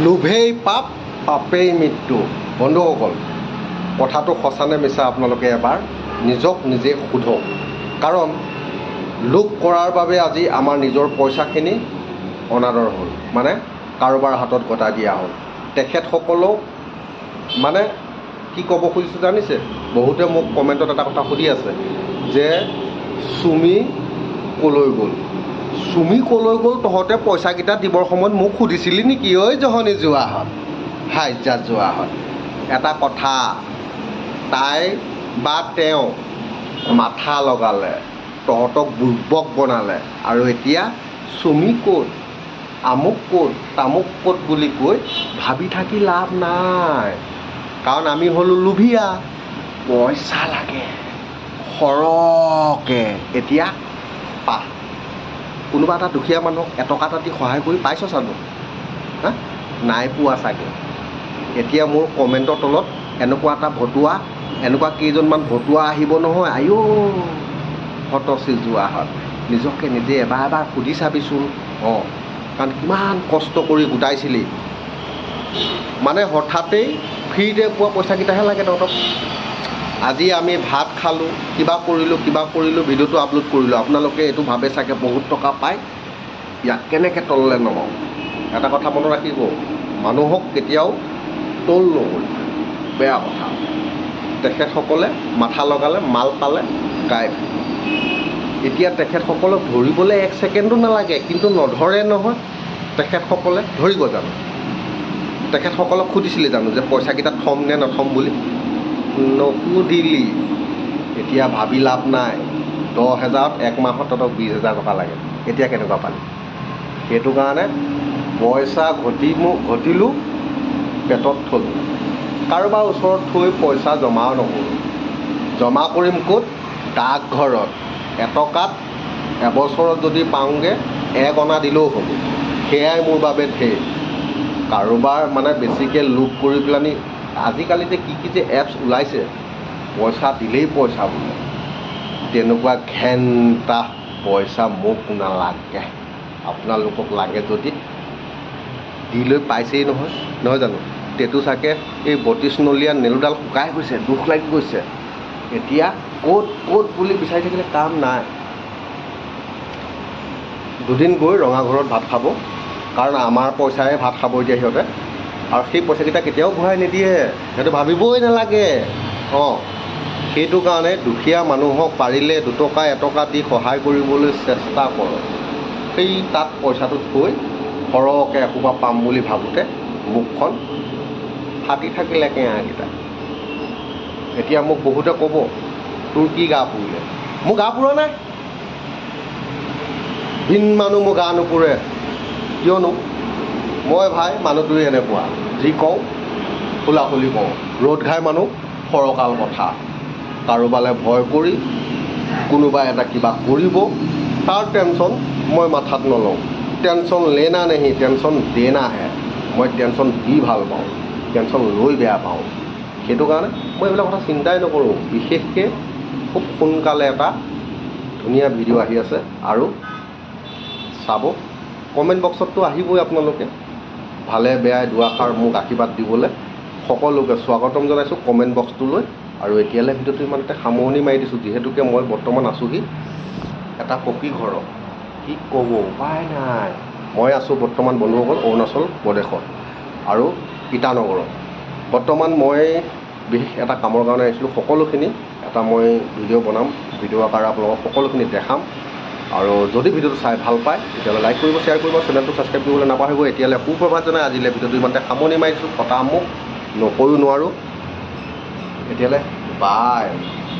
লোভেই পাপ পাপেই মৃত্যু। বন্ধুসকল, কথাটো সঁচানে মিছা আপোনালোকে এবাৰ নিজক নিজে সোধক। কাৰণ লোভ কৰাৰ বাবে আজি আমাৰ নিজৰ পইচাখিনি অনাদৰ হ'ল, মানে কাৰোবাৰ হাতত গতাই দিয়া হ'ল। তেখেতসকলেও মানে কি ক'ব খুজিছোঁ জানিছে? বহুতে মোক কমেণ্টত এটা কথা সুধি আছে যে চুমি ক'লৈ গ'ল? চুমি ক'লৈ গ'ল? তহঁতে পইচাকেইটা দিবৰ সময়ত মোক সুধিছিলি নেকি? ঐ জহনী যোৱাহঁত, হাইজাত যোৱাহঁত। এটা কথা, তাই বা তেওঁ মাথা লগালে, তহঁতক বুৰ্বক বনালে, আৰু এতিয়া চুমি ক'ত, আমুক ক'ত, তামুক ক'ত বুলি কৈ ভাবি থাকি লাভ নাই। কাৰণ আমি হ'লোঁ লোভীয়া, পইচা লাগে সৰহকৈ। এতিয়া পা, কোনোবা এটা দুখীয়া মানুহক এটকা এটা দি সহায় কৰি পাইছ চানো? হা, নাই পোৱা চাগে। এতিয়া মোৰ কমেণ্টৰ তলত এনেকুৱা এটা ভতুৱা, এনেকুৱা কেইজনমান ভতুৱা আহিব নহয়, আইঅ' হতচি যোৱাহঁত। নিজকে নিজে এবাৰ সুধি চাবিচোন। অঁ, কাৰণ কিমান কষ্ট কৰি গোটাইছিলি, মানে হঠাতেই ফ্ৰীতে পোৱা পইচাকেইটাহে লাগে তহঁতক। আজি আমি ভাত খালোঁ, কিবা কৰিলোঁ, ভিডিঅ'টো আপলোড কৰিলোঁ। আপোনালোকে এইটো ভাবে চাগে বহুত টকা পায়, ইয়াক কেনেকৈ তললৈ নমাওঁ। এটা কথা মনত ৰাখিব, মানুহক কেতিয়াও তল নকৰিব, বেয়া কথা। তেখেতসকলে মাথা লগালে, মাল পালে, গায়ব। এতিয়া তেখেতসকলক ধৰিবলৈ 1 ছেকেণ্ডো নালাগে, কিন্তু নধৰে নহয়। তেখেতসকলে ধৰিব জানো? তেখেতসকলক সুধিছিলে জানো যে পইচাকেইটা থ'ম নে নথ'ম বুলি? নুসুধিলি। এতিয়া ভাবি লাভ নাই। 10,000ত 1 মাহত তহঁতক 20,000 টকা লাগে। এতিয়া কেনেকুৱা পালি? সেইটো কাৰণে পইচা ঘটিলোঁ, পেটত থলোঁ। কাৰোবাৰ ওচৰত থৈ পইচা জমাও নকৰোঁ। জমা কৰিম ক'ত? ডাকঘৰত। এটকাত এবছৰত যদি পাওঁগৈ 1 অনা দিলেও হ'ব, সেয়াই মোৰ বাবে ঢেৰ। কাৰোবাৰ মানে বেছিকৈ লোভ কৰি পেলানি, আজিকালি যে কি যে এপছ ওলাইছে, পইচা দিলেই পইচা বোলে, তেনেকুৱা ঘেণ্টা পইচা মোক নালাগে। আপোনালোকক লাগে যদি দি লৈ পাইছেই নহয় জানো? তেটো চাগে এই 32 নলীয়া নেলুডাল শুকাই গৈছে, দুখ লাগি গৈছে। এতিয়া ক'ত বুলি বিচাৰি থাকিলে কাম নাই। দুদিন গৈ ৰঙাঘৰত ভাত খাব, কাৰণ আমাৰ পইচাৰে ভাত খাব এতিয়া সিহঁতে, আৰু সেই পইচাকেইটা কেতিয়াও ঘূৰাই নিদিয়ে, সেইটো ভাবিবই নালাগে। অঁ, সেইটো কাৰণে দুখীয়া মানুহক পাৰিলে 2 টকা 1 টকা দি সহায় কৰিবলৈ চেষ্টা কৰক। সেই তাত পইচাটো থৈ সৰহকৈ এসোপা পাম বুলি ভাবোঁতে মুখখন ফাটি থাকিলে কেঁহাকেইটা। এতিয়া মোক বহুতে ক'ব, তোৰ কি গা পুৰিলে? মোৰ গা পুৰা নাই। ভিন মানুহ মোৰ গা নুপুৰে। কিয়নো মই ভাই মানুহটোৱে এনেকুৱা, যি কওঁ খোলাখুলি কওঁ। ৰ'দ ঘাই মানুহ, সৰকাল কথা। কাৰোবালৈ ভয় কৰি কোনোবাই এটা কিবা কৰিব, তাৰ টেনশ্যন মই মাথাত নলওঁ। টেনশ্যন লেনা নেহি, টেনশ্যন দেনা হে। মই টেনশ্যন দি ভাল পাওঁ, টেনশ্যন লৈ বেয়া পাওঁ। সেইটো কাৰণে মই এইবিলাক কথা চিন্তাই নকৰোঁ। বিশেষকৈ খুব সোনকালে এটা ধুনীয়া ভিডিঅ' আহি আছে, আৰু চাব। কমেণ্ট বক্সততো আহিবই আপোনালোকে, ভালে বেয়াই দুআষাৰ মোক আশীৰ্বাদ দিবলৈ সকলোকে স্বাগতম জনাইছোঁ কমেণ্ট বক্সটোলৈ। আৰু এতিয়ালৈ ভিডিঅ'টো ইমানতে সামৰণি মাৰি দিছোঁ, যিহেতুকে মই বৰ্তমান আছোঁহি এটা পকী ঘৰত। কি ক'ব, উপায় নাই। মই আছোঁ বৰ্তমান বন্ধুসকল অৰুণাচল প্ৰদেশত আৰু ইটানগৰত। বৰ্তমান মই বিশেষ এটা কামৰ কাৰণে আহিছিলোঁ। সকলোখিনি এটা মই ভিডিঅ' বনাম, ভিডিঅ' আকাৰে আপোনালোকক সকলোখিনি দেখাম। আৰু যদি ভিডিঅ'টো চাই ভাল পায় তেতিয়াহ'লে লাইক কৰিব, শ্বেয়াৰ কৰিব, চেনেলটো ছাবস্ক্ৰাইব কৰিবলৈ নাপাহৰিব। এতিয়ালৈ সুপ্ৰভাত জনাই আজিলৈ ভিডিঅ'টো ইমানতে সামৰণি মাৰিছোঁ। কথা মোক নকৈও নোৱাৰোঁ। এতিয়ালৈ বাই।